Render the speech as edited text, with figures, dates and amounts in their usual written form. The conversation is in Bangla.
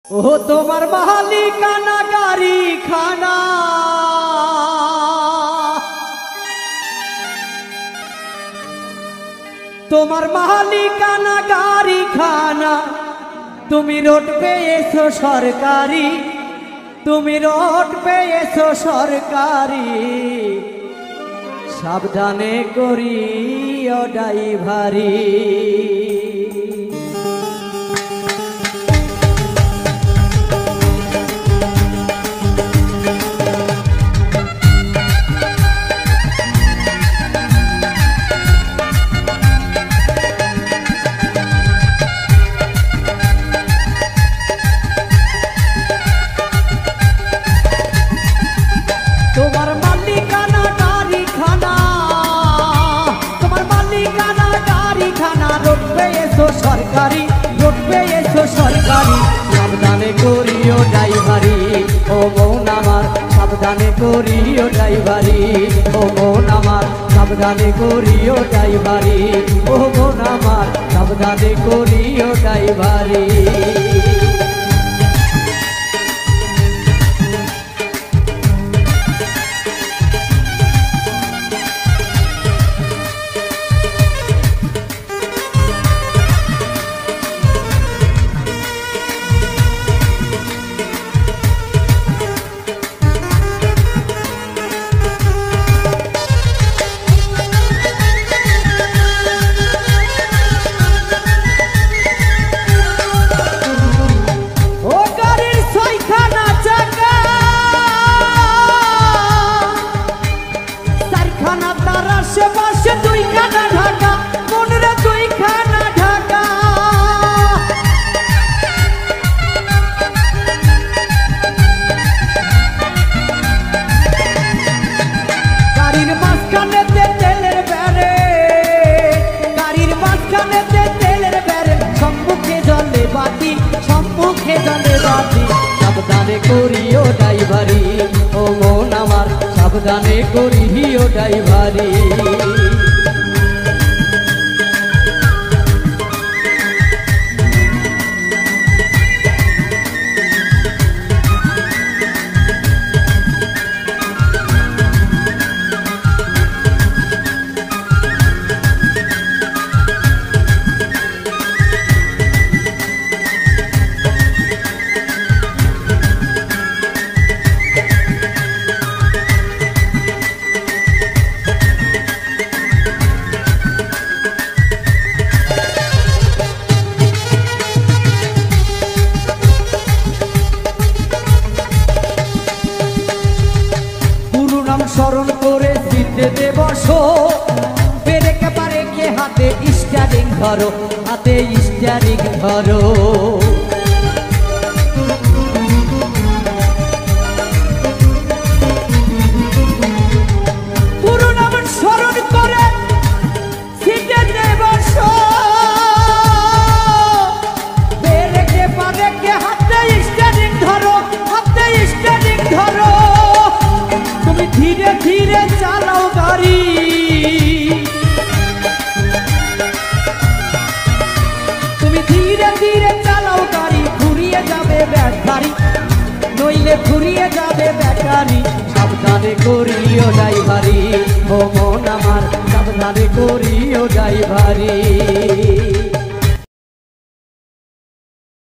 ও তোমার মালিকানা গাড়ি খানা তোমার মালিকানা গাড়ি খানা তুমি রোড পেয়েছো সরকারি তুমি রোড পেয়েছো সরকারি সাবধানে করিও ড্রাইভারি সরকারি রোড পেয়েছো সরকারি সাবধানে করিও ড্রাইভারি ও মন আমার সাবধানে করিও ড্রাইভারি ও মন আমার সাবধানে করিও ড্রাইভারি ও মন আমার সাবধানে করিও ড্রাইভারি সাবধানে করিও ড্রাইভারি ও মন আমার সাবধানে করিও ড্রাইভারি স্মরণ করে জিতে বসো পেরেকে পারে কে হাতে স্টিয়ারিং ধরো হাতে স্টিয়ারিং ধরো পুরো নাম স্মরণ করে জিতে বসো পেরেকে পারে কে হাতে স্টিয়ারিং ধরো হাতে স্টিয়ারিং ধরো ধীরে ধীরে চালাও গাড়ি তুমি ধীরে ধীরে চালাও গাড়ি ঘুরিয়ে যাবে ব্যাটারি নইলে ঘুরিয়ে যাবে ব্যাটারি সাবধানে করিও ড্রাইভারি ও মন আমার সাবধানে করিও ড্রাইভারি